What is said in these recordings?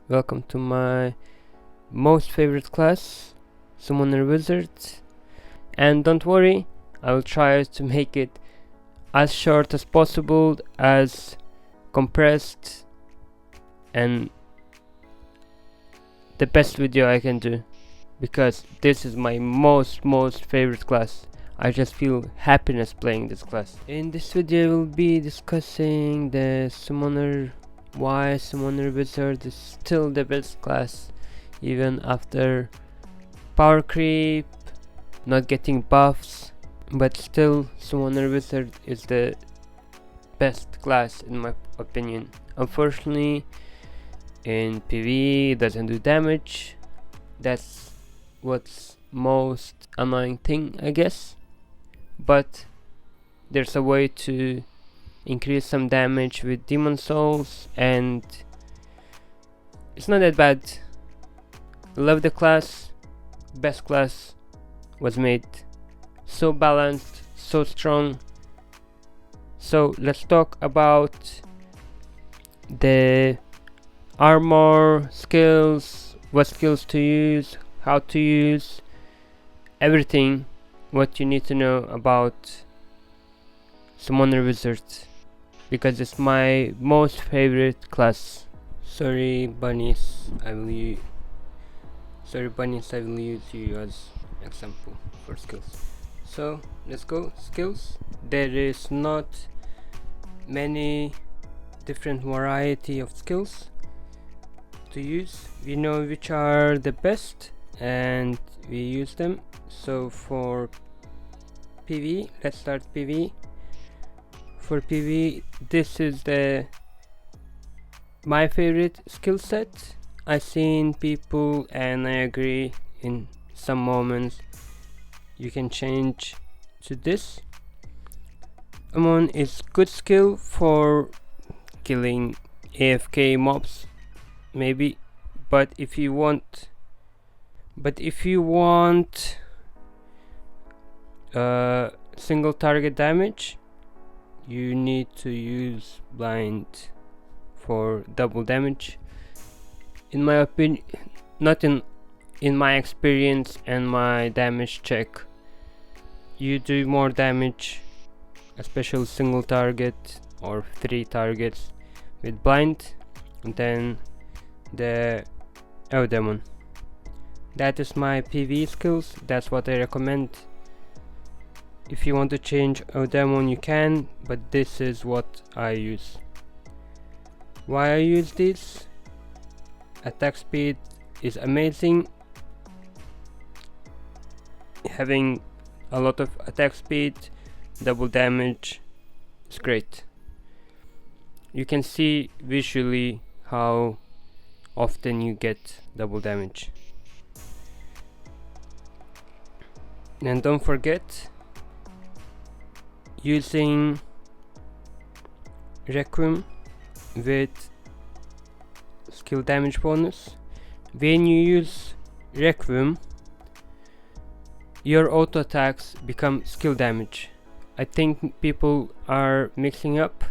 Welcome to my most favorite class, Summoner Wizard. And don't worry, I'll try to make it as short as possible, as compressed, and the best video I can do, because this is my most favorite class. I just feel happiness playing this class. In this video we'll be discussing the Summoner, why Summoner Wizard is still the best class even after power creep, not getting buffs, but still Summoner Wizard is the best class in my opinion. Unfortunately in PvE it doesn't do damage. That's what's most annoying thing, I guess, but there's a way to increase some damage with demon souls and it's not that bad. Love the class, best class was made, so balanced, so strong. So let's talk about the armor, skills, what skills to use, how to use, everything what you need to know about Summoner Wizard, because it's my most favorite class. Sorry bunnies, I will use you as example for skills. So let's go. Skills, there is not many different variety of skills to use. We know which are the best and we use them. So for PvE, let's start PvE. For PvE, this is my favorite skill set. I've seen people, and I agree, in some moments you can change to this. Moun is good skill for killing AFK mobs, maybe, but if you want single target damage, you need to use blind for double damage. In my opinion, not in my experience and my damage check, you do more damage, especially single target or 3 targets with blind, than the Demon. That is my PvE skills. That's what I recommend. If you want to change Demon, you can, but this is what I use. Why I use this? Attack speed is amazing. Having a lot of attack speed, double damage is great. You can see visually how often you get double damage. And don't forget using Requiem with skill damage bonus. When you use Requiem, your auto attacks become skill damage. I think people are mixing up.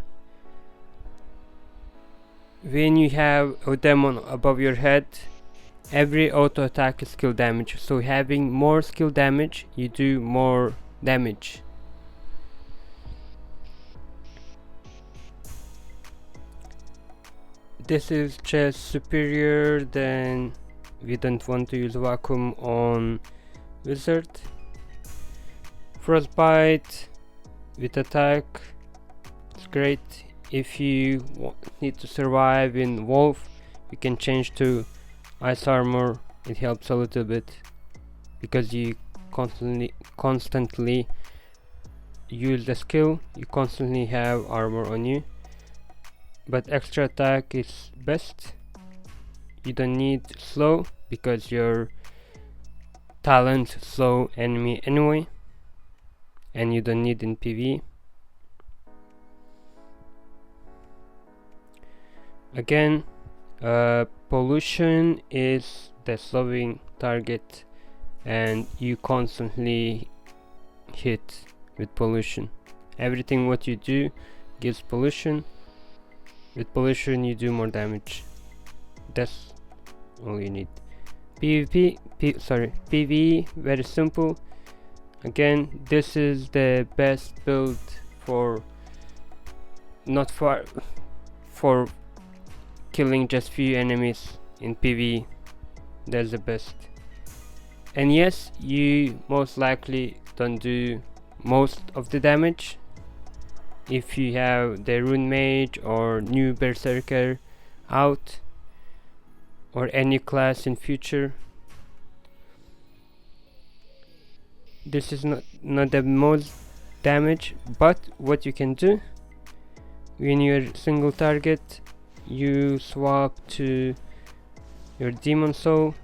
When you have a demon above your head, every auto attack is skill damage, so having more skill damage, you do more damage. This is just superior than we don't want to use vacuum on Wizard. Frostbite with attack, it's great. If you need to survive in Wolf, you can change to Ice Armor. It helps a little bit because you constantly use the skill, you constantly have armor on you. But extra attack is best. You don't need slow because your talent slow enemy anyway, and you don't need in PvE. Again, pollution is the slowing target and you constantly hit with pollution. Everything what you do gives pollution. With pollution you do more damage. That's all you need. PVE, very simple. Again, this is the best build for for killing just few enemies in PvE. That's the best. And yes, you most likely don't do most of the damage if you have the Rune Mage or new Berserker out, or any class in future. This is not the most damage, but what you can do when you're single target, you swap to your Demon Soul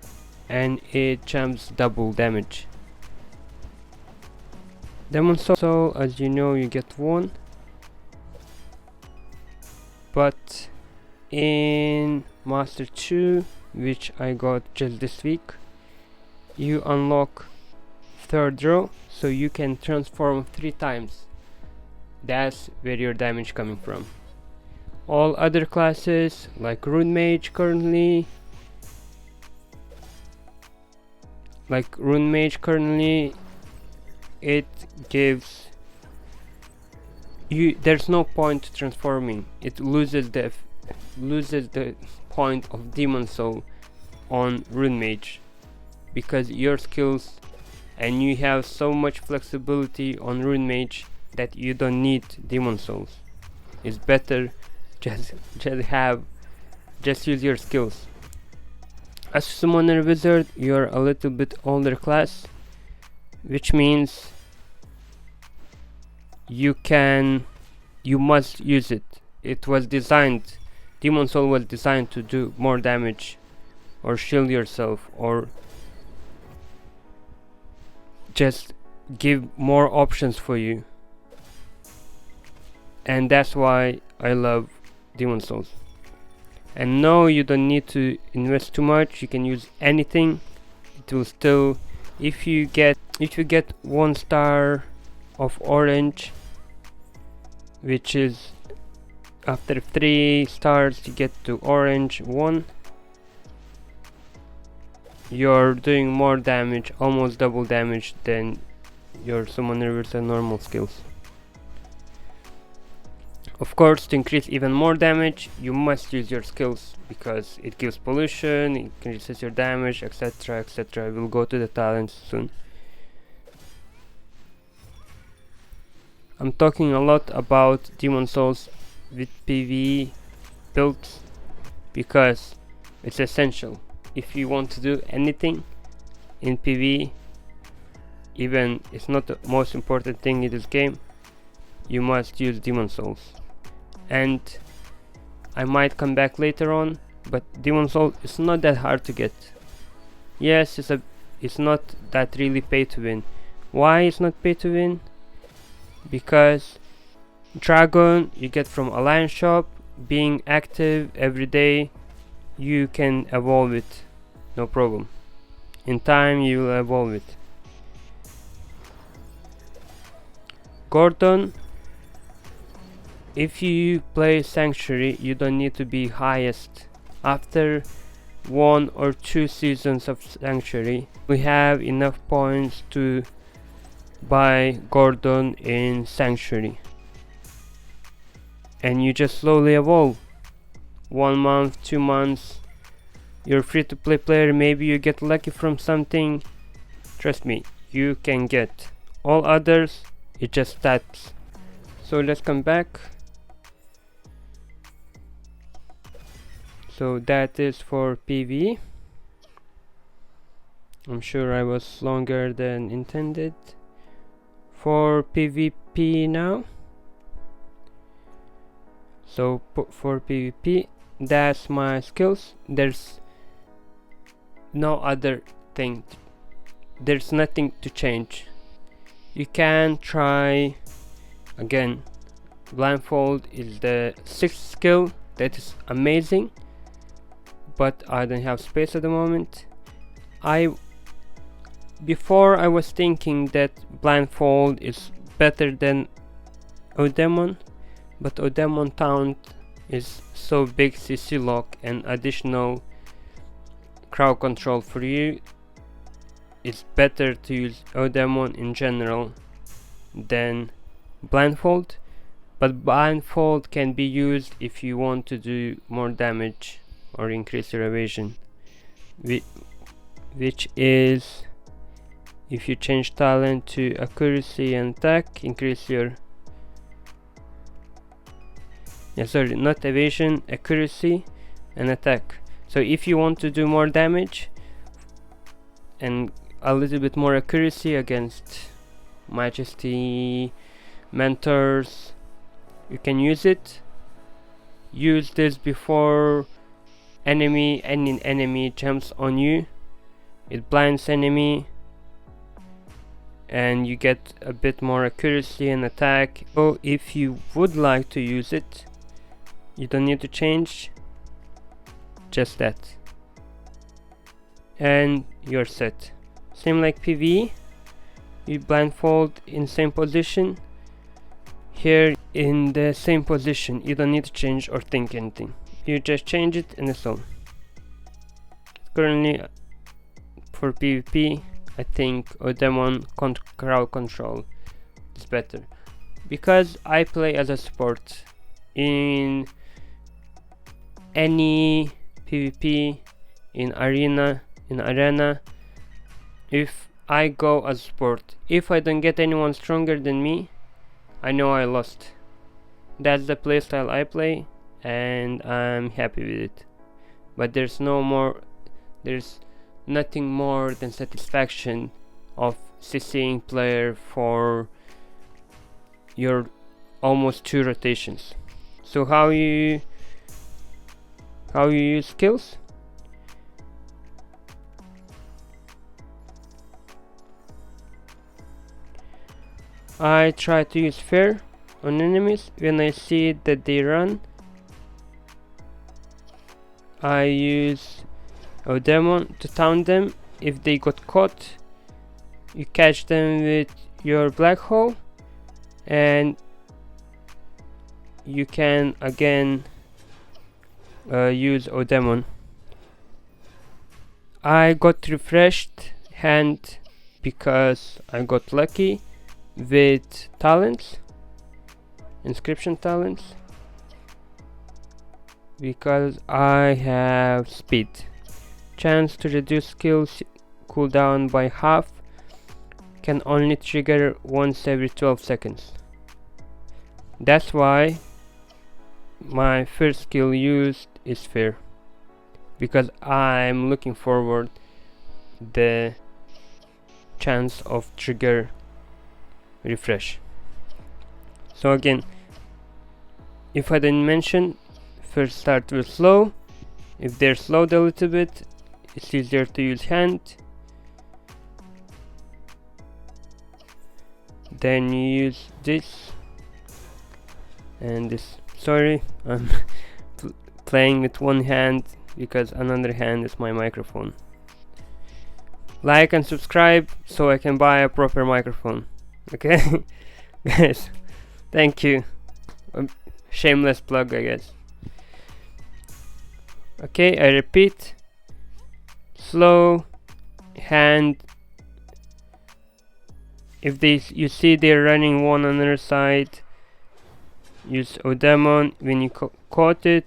and it jumps double damage. Demon Soul, as you know, you get one, but in Master 2, which I got just this week, you unlock third row, so you can transform 3 times. That's where your damage coming from. All other classes like Rune Mage currently, it gives you, there's no point transforming. It loses the point of Demon Soul on Rune Mage, because your skills, and you have so much flexibility on Rune Mage that you don't need Demon Souls. It's better just use your skills. As Summoner Wizard, you're a little bit older class, which means you must use it. It was designed, Demon Soul was designed to do more damage, or shield yourself, or just give more options for you. And that's why I love Demon Souls. And no, you don't need to invest too much. You can use anything. It will still, if you get 1 star of orange, which is after 3 stars you get to orange 1, you're doing more damage, almost double damage than your Summoner Wizard normal skills. Of course, to increase even more damage, you must use your skills, because it gives pollution, it increases your damage, etc, etc. We'll go to the talents soon. I'm talking a lot about Demon Souls with PvE builds, because it's essential. If you want to do anything in PvE, even it's not the most important thing in this game, you must use Demon Souls. And I might come back later on, but Demon Soul is not that hard to get. Yes, it's not that really pay to win. Why it's not pay to win? Because Dragon you get from Alliance Shop, being active every day, you can evolve it, no problem. In time you will evolve it. Gordon, if you play Sanctuary, you don't need to be highest. After 1 or 2 seasons of Sanctuary, we have enough points to buy Gordon in Sanctuary, and you just slowly evolve. 1 month, 2 months, you're free to play player. Maybe you get lucky from something. Trust me, you can get. All others, it just stats. So let's come back. So that is for PvE. I'm sure I was longer than intended. For PvP now. So for PvP, that's my skills. There's no other thing. There's nothing to change. You can try again. Blindfold is the 6th skill. That is amazing, but I don't have space at the moment. Before I was thinking that Blindfold is better than Odemon, but Odemon Taunt is so big CC lock and additional crowd control for you, it's better to use Demon in general than blindfold, but blindfold can be used if you want to do more damage or increase your evasion, which is if you change talent to accuracy and attack, increase your sorry, not evasion, accuracy and attack. So if you want to do more damage and a little bit more accuracy against Majesty, Mentors, you can use it. Use this before any enemy jumps on you. It blinds enemy and you get a bit more accuracy and attack. So if you would like to use it, you don't need to change, just that, and you're set. Same like PVE, you blindfold in same position. Here in the same position, you don't need to change or think anything, you just change it and it's all. Currently for PvP, I think Demon crowd control is better, because I play as a support. In any PvP, in arena, if I go as support, if I don't get anyone stronger than me, I know I lost. That's the playstyle I play and I'm happy with it. But there's nothing more than satisfaction of CCing player for your almost 2 rotations. So how you use skills? I try to use fear on enemies. When I see that they run, I use Demon to taunt them. If they got caught, you catch them with your black hole and you can again use Demon. I got refreshed hand because I got lucky with talents, inscription talents, because I have speed. Chance to reduce skills cooldown by half, can only trigger once every 12 seconds. That's why my first skill used is fear, because I'm looking forward the chance of trigger refresh. So again, if I didn't mention, first start with slow. If they're slowed a little bit, it's easier to use hand. Then you use this and this. Sorry, I'm playing with one hand because another hand is my microphone. Like and subscribe so I can buy a proper microphone. Okay? Guys, thank you. Shameless plug, I guess. Okay, I repeat. Slow, hand. If you see they're running one on the other side, use Demon. When you caught it,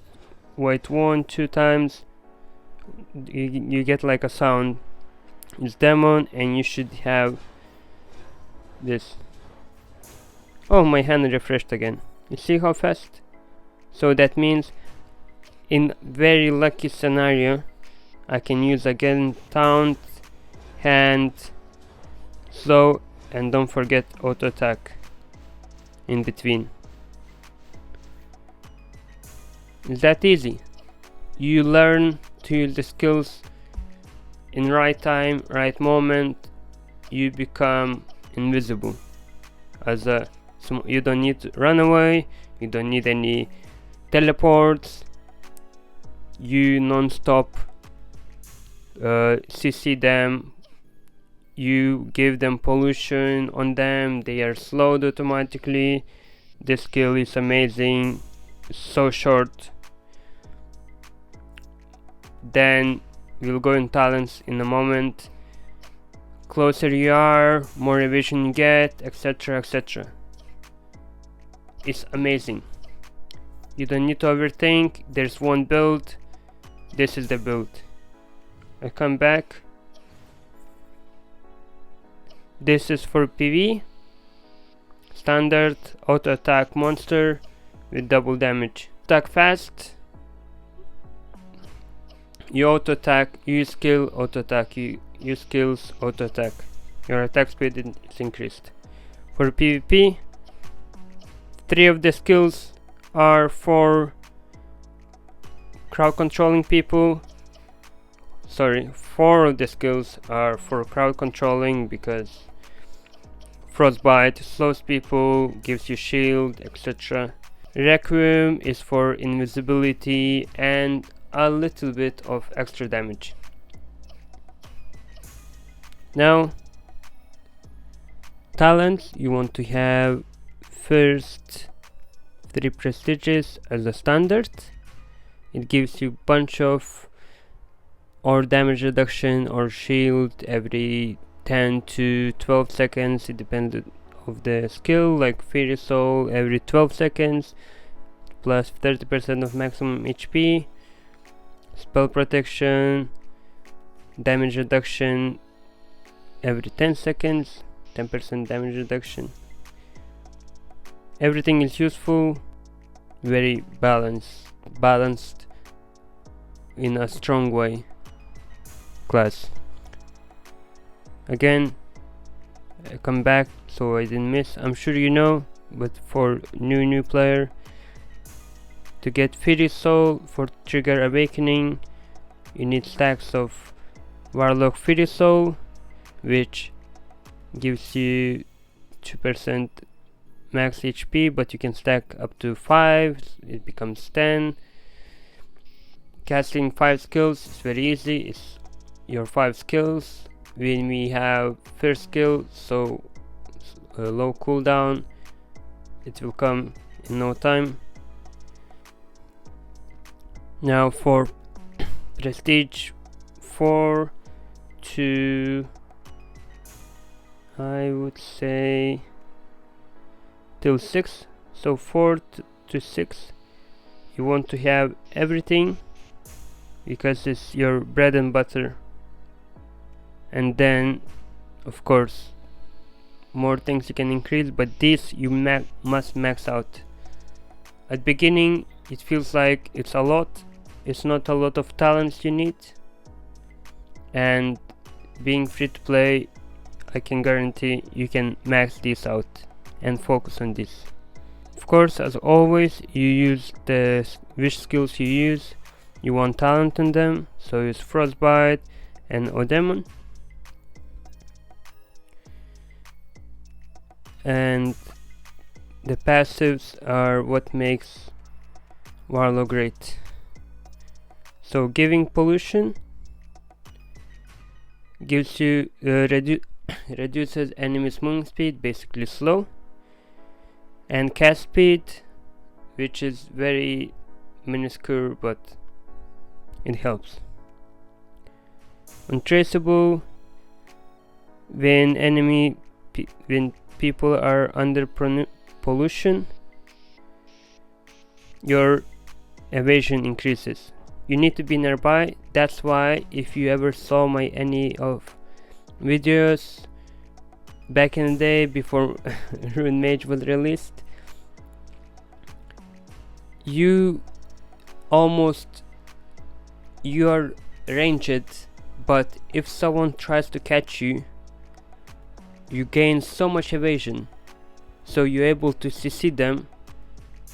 wait 1-2 times, you get like a sound. Use Demon and you should have this. Oh, my hand refreshed again. You see how fast? So that means in very lucky scenario I can use again taunt, hand, slow, and don't forget auto attack in between. It's that easy. You learn to use the skills in right time, right moment, you become invisible. You don't need to run away, you don't need any teleports, you non-stop CC them, you give them pollution on them, they are slowed automatically. This skill is amazing, it's so short. Then we'll go in talents in a moment. Closer you are, more evasion you get, etc, etc. It's amazing. You don't need to overthink. There's one build. This is the build. I come back. This is for PV. Standard auto attack monster with double damage. Attack fast. You auto attack, you use skill, auto attack, you use skills, auto attack. Your attack speed is increased. For PvP, 3 of the skills are for crowd controlling people. Sorry, 4 of the skills are for crowd controlling, because Frostbite slows people, gives you shield, etc. Requiem is for invisibility and a little bit of extra damage. Now, talents, you want to have first 3 prestiges as a standard. It gives you bunch of or damage reduction or shield every 10 to 12 seconds. It depends of the skill, like Fairy Soul every 12 seconds plus 30% of maximum HP. Spell protection, damage reduction every 10 seconds, 10% damage reduction. Everything is useful, very balanced in a strong way class. Again, I come back so I didn't miss. I'm sure you know, but for new player, to get Fairy Soul for trigger awakening, you need stacks of Warlock Fairy Soul, which gives you 2% max HP, but you can stack up to 5, it becomes 10. Casting 5 skills is very easy. It's your 5 skills. When we have first skill, so a low cooldown, it will come in no time. Now for prestige 4 to, I would say, till 6, so 4 to 6, you want to have everything, because it's your bread and butter. And then of course more things you can increase, but this you must max out. At beginning it feels like it's a lot. It's not a lot of talents you need, and being free to play, I can guarantee you can max this out and focus on this. Of course, as always, you use which skills you use. You want talent on them, so use Frostbite and Demon. And the passives are what makes Warlock great. So giving pollution gives you reduces enemies moving speed, basically slow, and cast speed, which is very minuscule but it helps. Untraceable, when people are under pollution, your evasion increases. You need to be nearby. That's why if you ever saw any of videos back in the day before Rune Mage was released, you are ranged, but if someone tries to catch you, you gain so much evasion, so you're able to CC them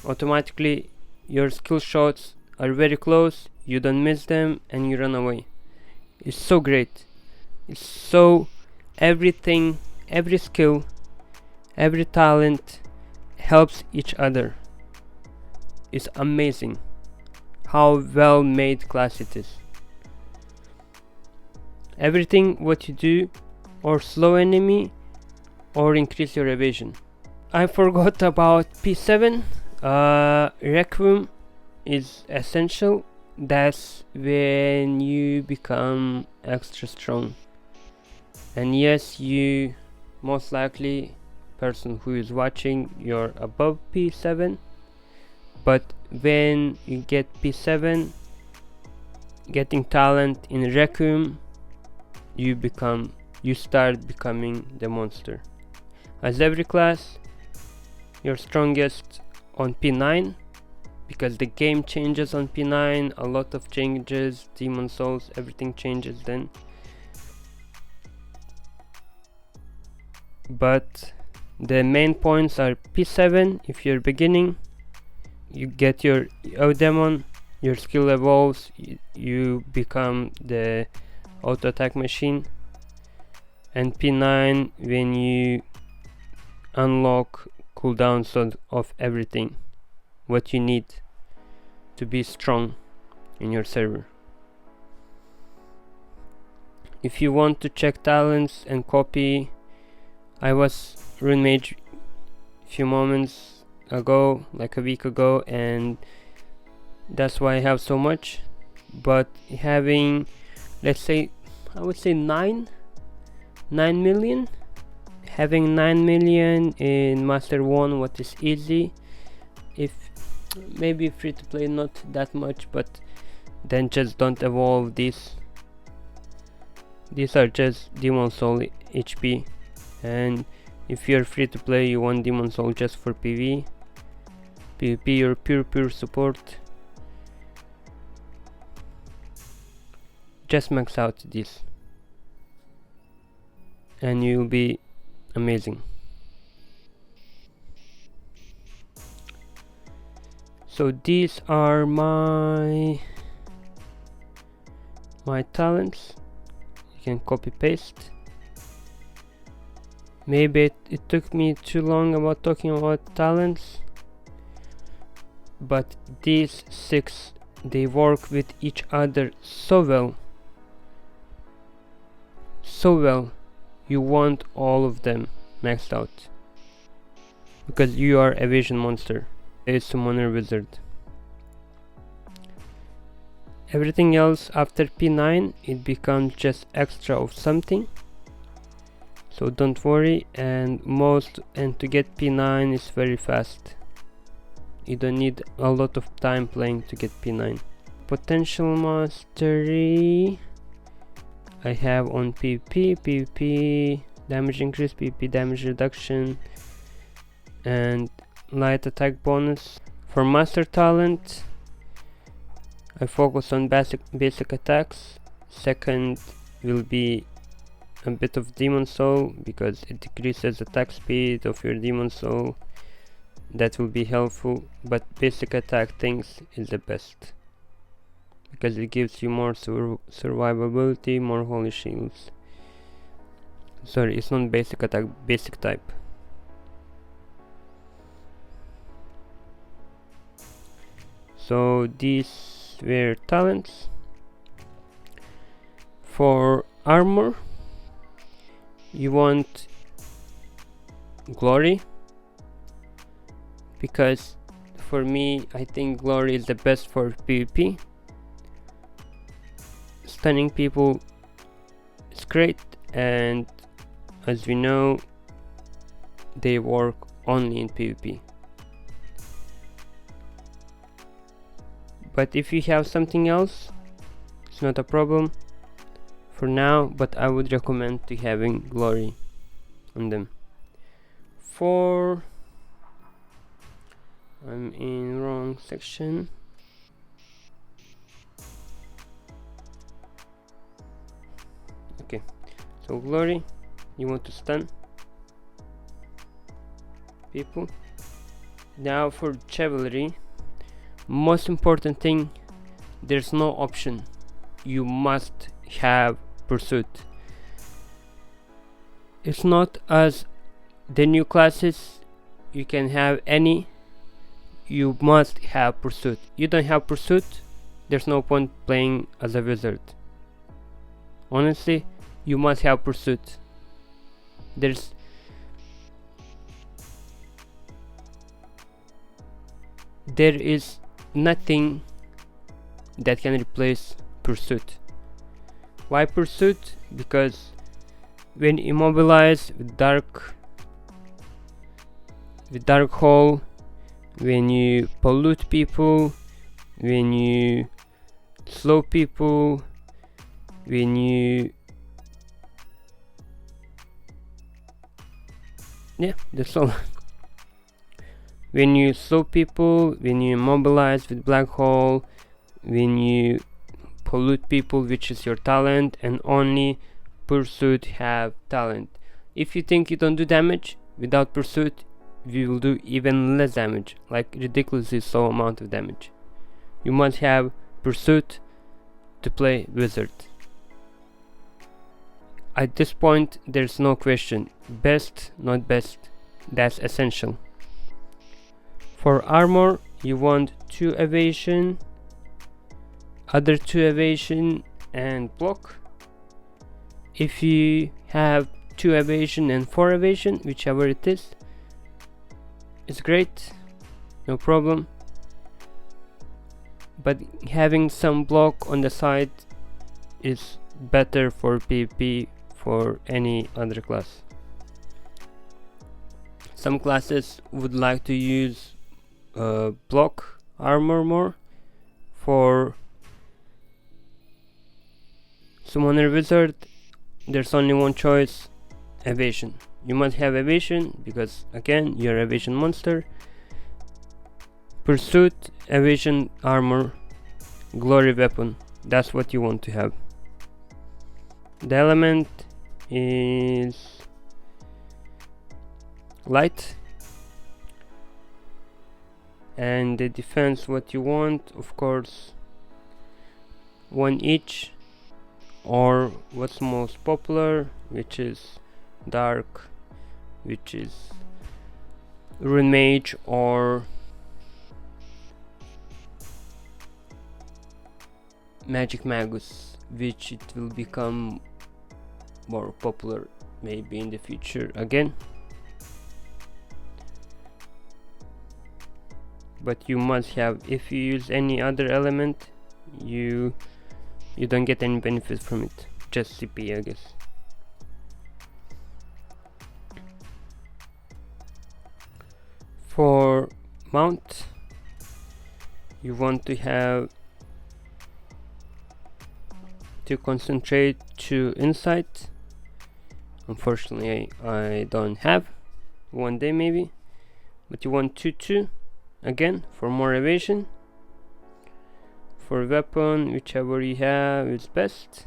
automatically. Your skill shots are very close, you don't miss them, and you run away. It's so great. It's so everything, every skill, every talent helps each other. It's amazing how well made class it is. Everything what you do or slow enemy or increase your evasion. I forgot about P7. Requiem is essential. that's when you become extra strong. And yes, you most likely, person who is watching, you're above P7, but when you get P7, getting talent in Requiem, you start becoming the monster. As every class, you're strongest on P9, because the game changes on P9, a lot of changes, demon souls, everything changes then. But the main points are P7 if you're beginning, you get your demon, your skill evolves, you become the auto attack machine. And P9 when you unlock cooldowns of everything, what you need to be strong in your server. If you want to check talents and copy, I was rune mage a few moments ago, like a week ago, and that's why I have so much. But having, let's say, I would say 9 million, having 9 million in Master 1, what is easy, if maybe free to play not that much, but then just don't evolve these are just demon soul HP. And if you're free to play, you want demon soul just for PvP, you're pure support, just max out this and you'll be amazing. So these are my talents. You can copy paste. Maybe it took me too long about talking about talents, but these 6, they work with each other so well. You want all of them maxed out, because you are a vision monster, a summoner wizard. Everything else after P9, it becomes just extra of something, so don't worry. And to get P9 is very fast. You don't need a lot of time playing to get P9. Potential mastery I have on PvP damage increase, PvP damage reduction, and light attack bonus. For master talent, I focus on basic attacks. Second will be a bit of demon soul, because it decreases attack speed of your demon soul. That will be helpful, but basic attack things is the best, because it gives you more survivability, more holy shields. Sorry, it's not basic attack, basic type. So these were talents. For armor, you want glory, because for me, I think glory is the best for PvP. Stunning people is great, and as we know, they work only in PvP. But if you have something else, it's not a problem for now, but I would recommend to having glory on them. I'm in wrong section. Okay, so glory, you want to stun people. Now for Jewelary, most important thing, there's no option, you must have pursuit. It's not as the new classes, you can have any, you must have pursuit. You don't have pursuit, there's no point playing as a wizard. Honestly, you must have pursuit. There is nothing that can replace Pursuit. Why Pursuit? Because when immobilized with dark hole, when you pollute people, when you slow people, when you that's all. When you slow people, when you immobilize with black hole, when you pollute people, which is your talent, and only Pursuit have talent. If you think you don't do damage without Pursuit, you will do even less damage, like ridiculously slow amount of damage. You must have Pursuit to play Wizard. At this point, there's no question. Best, not best. That's essential. For armor, you want 2 evasion, other 2 evasion, and block. If you have 2 evasion and 4 evasion, whichever it is, it's great, no problem. But having some block on the side is better for PvP for any other class. Some classes would like to use block armor more. For Summoner Wizard, there's only one choice: evasion. You must have evasion because again, you're evasion monster. Pursuit, evasion armor, glory weapon. That's what you want to have. The element is light, and the defense what you want, of course, 1 each, or what's most popular, which is dark, which is Rune Mage, or Magic Magus, which it will become more popular maybe in the future again. But you must have, if you use any other element, you don't get any benefit from it, just CP, I guess. For mount, you want to have to concentrate to insight. Unfortunately, I don't have. One day maybe, but you want 2 again for more evasion. For weapon, whichever you have is best.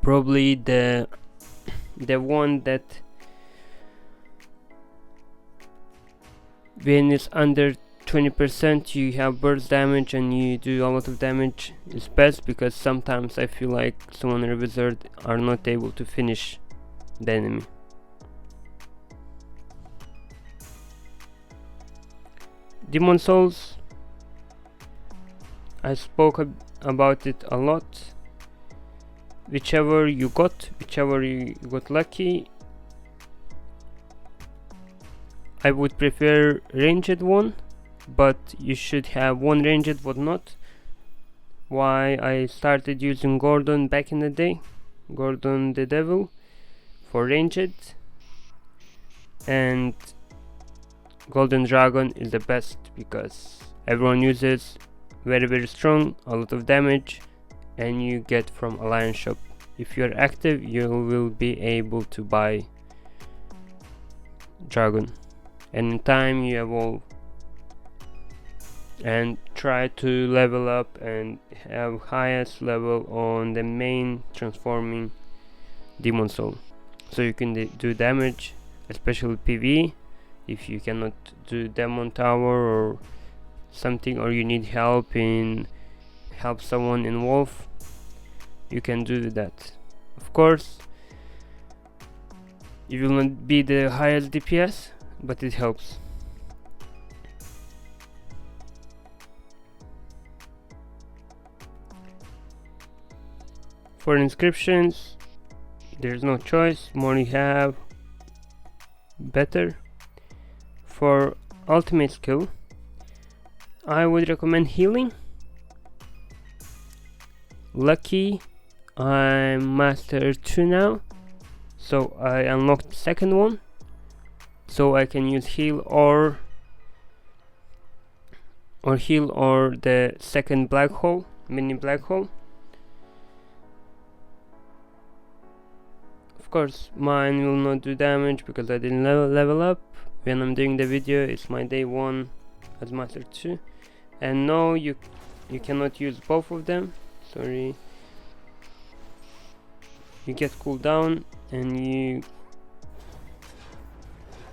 Probably the one that when it's under 20% you have burst damage and you do a lot of damage is best, because sometimes I feel like Summoner Wizard are not able to finish the enemy. Demon Souls, I spoke about it a lot. Whichever you got lucky. I would prefer ranged one, but you should have 1 ranged, but not. Why I started using Gordon back in the day, Gordon the Devil, for ranged, and Golden Dragon is the best because everyone uses, very strong, a lot of damage, and you get from Alliance Shop. If you're active, you will be able to buy Dragon, and in time you evolve and try to level up and have highest level on the main transforming Demon Soul, so you can do damage, especially PvE. If you cannot do Demon Tower or something, or you need help someone in Wolf, you can do that. Of course, you will not be the highest DPS, but it helps. For inscriptions, there's no choice. More you have, better. For ultimate skill, I would recommend healing. Lucky, I'm master 2 now, so I unlocked the second one, so I can use heal or the second black hole, mini black hole. Of course, mine will not do damage because I didn't level up. When I'm doing the video, it's my day 1 as master 2, and no, you cannot use both of them. Sorry, you get cooldown and you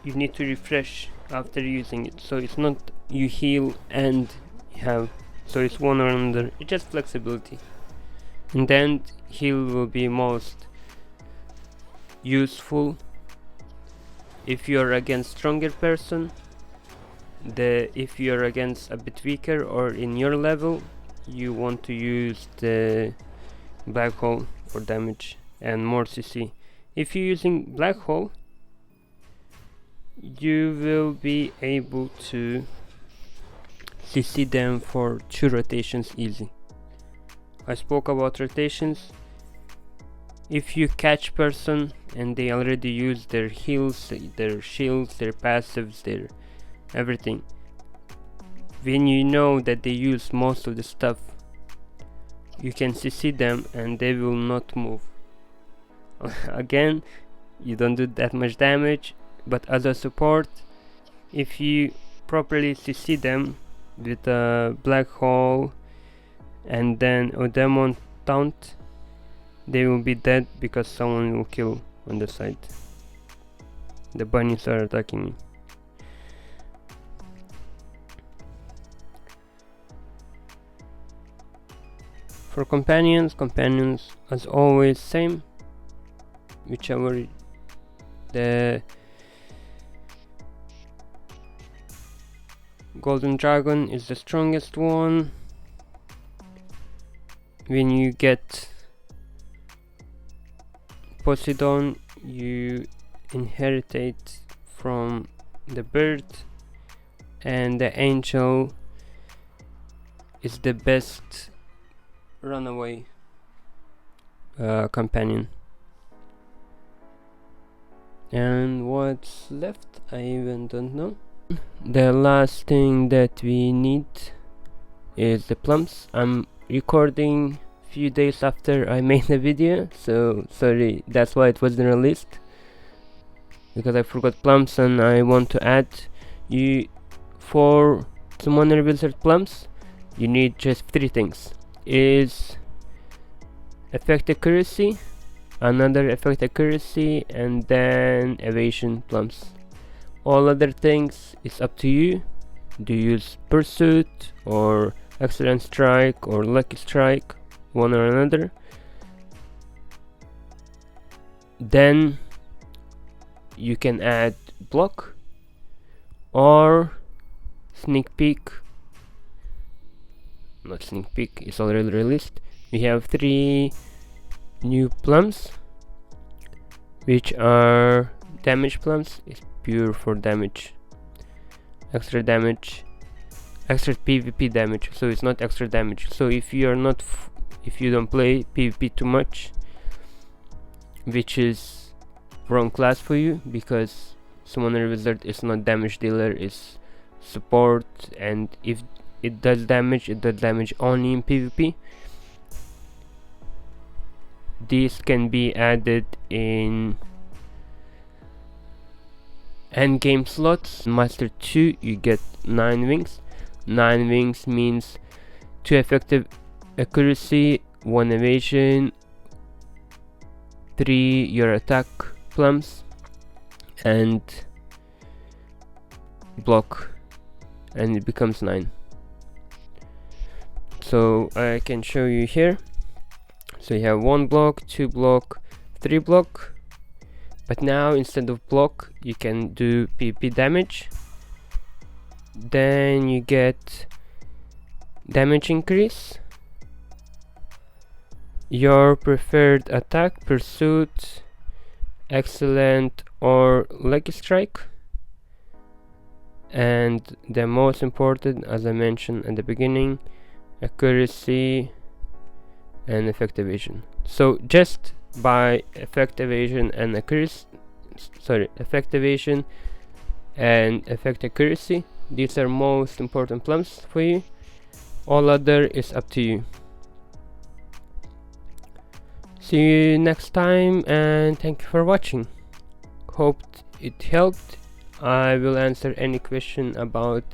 need to refresh after using it, so it's not you heal and you have, so it's one or another. It's just flexibility. And then heal will be most useful if you're against stronger person. If you're against a bit weaker or in your level, you want to use the black hole for damage and more CC. If you're using black hole, you will be able to CC them for 2 rotations easy. I spoke about rotations. If you catch person and they already use their heals, their shields, their passives, their everything, when you know that they use most of the stuff, you can CC them and they will not move. Again, you don't do that much damage, but as a support, if you properly CC them with a black hole and then a demon taunt, they will be dead because someone will kill on the side. The bunnies are attacking me. For companions as always same, whichever. The golden dragon is the strongest one. When you get Poseidon, you inherit it from the bird, and the angel is the best runaway companion. And what's left, I even don't know. The last thing that we need is the plums. I'm recording few days after I made the video, so sorry, that's why it wasn't released, because I forgot plums and I want to add. You, for Summoner Wizard plums, you need just 3 things. Is effect accuracy, another effect accuracy, and then evasion plums. All other things is up to you. Do you use pursuit or excellent strike or lucky strike, one or another. Then you can add block or sneak peek. Not sneak peek, it's already released. We have 3 new plums, which are damage plums. It's pure for damage, extra damage, extra PvP damage, so it's not extra damage. So if you are not if you don't play PvP too much, which is wrong class for you, because Summoner Wizard is not damage dealer, is support, and if it does damage, it does damage only in PvP. These can be added in endgame slots. Master 2, you get 9 wings. 9 wings means 2 effective accuracy, 1 evasion, 3 your attack plums, and block, and it becomes 9. So I can show you here. So you have 1 block, 2 block, 3 block, but now instead of block you can do PvP damage. Then you get damage increase, your preferred attack, pursuit, excellent or lucky strike, and the most important, as I mentioned at the beginning, accuracy and effect evasion. So just by effect evasion and effect evasion and effect accuracy, these are most important plums for you. All other is up to you. See you next time, and thank you for watching. Hope it helped. I will answer any question about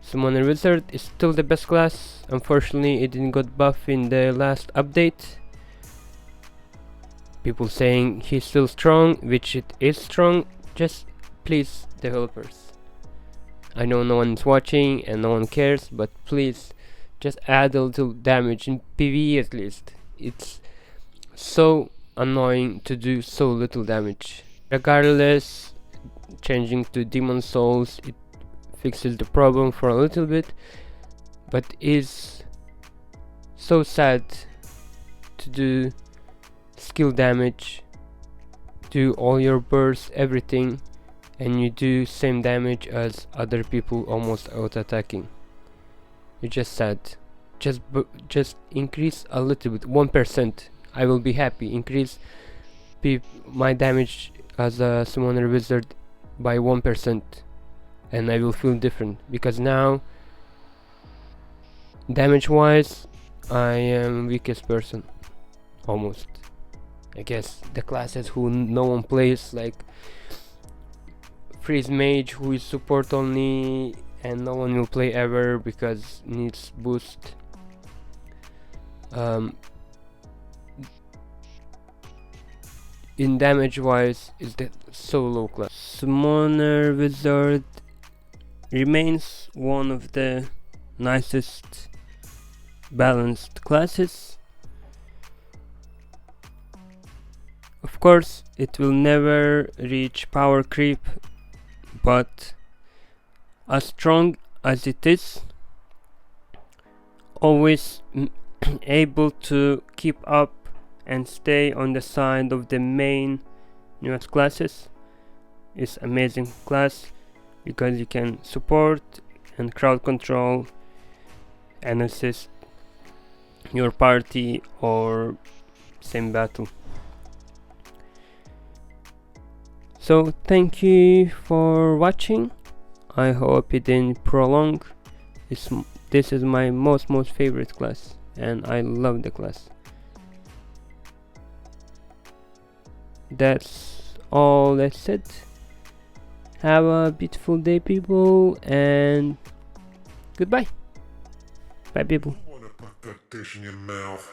Summoner Wizard. Is still the best class. Unfortunately, it didn't got buff in the last update. People saying he's still strong, which it is strong. Just please, developers. I know no one's watching and no one cares, but please just add a little damage in PvE at least. It's so annoying to do so little damage. Regardless, changing to Demon Souls, it fixes the problem for a little bit, but is so sad to do skill damage, do all your bursts, everything, and you do same damage as other people almost auto attacking. It's just sad. Just increase a little bit, 1%. I will be happy. Increase my damage as a Summoner Wizard by 1%, and I will feel different, because now damage wise I am weakest person almost. I guess the classes who no one plays, like Freeze Mage, who is support only and no one will play ever because needs boost. In damage wise is the so low class. Summoner Wizard remains one of the nicest balanced classes. Of course, it will never reach power creep, but as strong as it is, always able to keep up and stay on the side of the main newest classes is amazing class, because you can support and crowd control and assist your party or same battle. So thank you for watching. I hope it didn't prolong. This is my most favorite class, and I love the class. That's all I said. Have a beautiful day, people, and goodbye. Bye, people. I wanna put that dish in your mouth.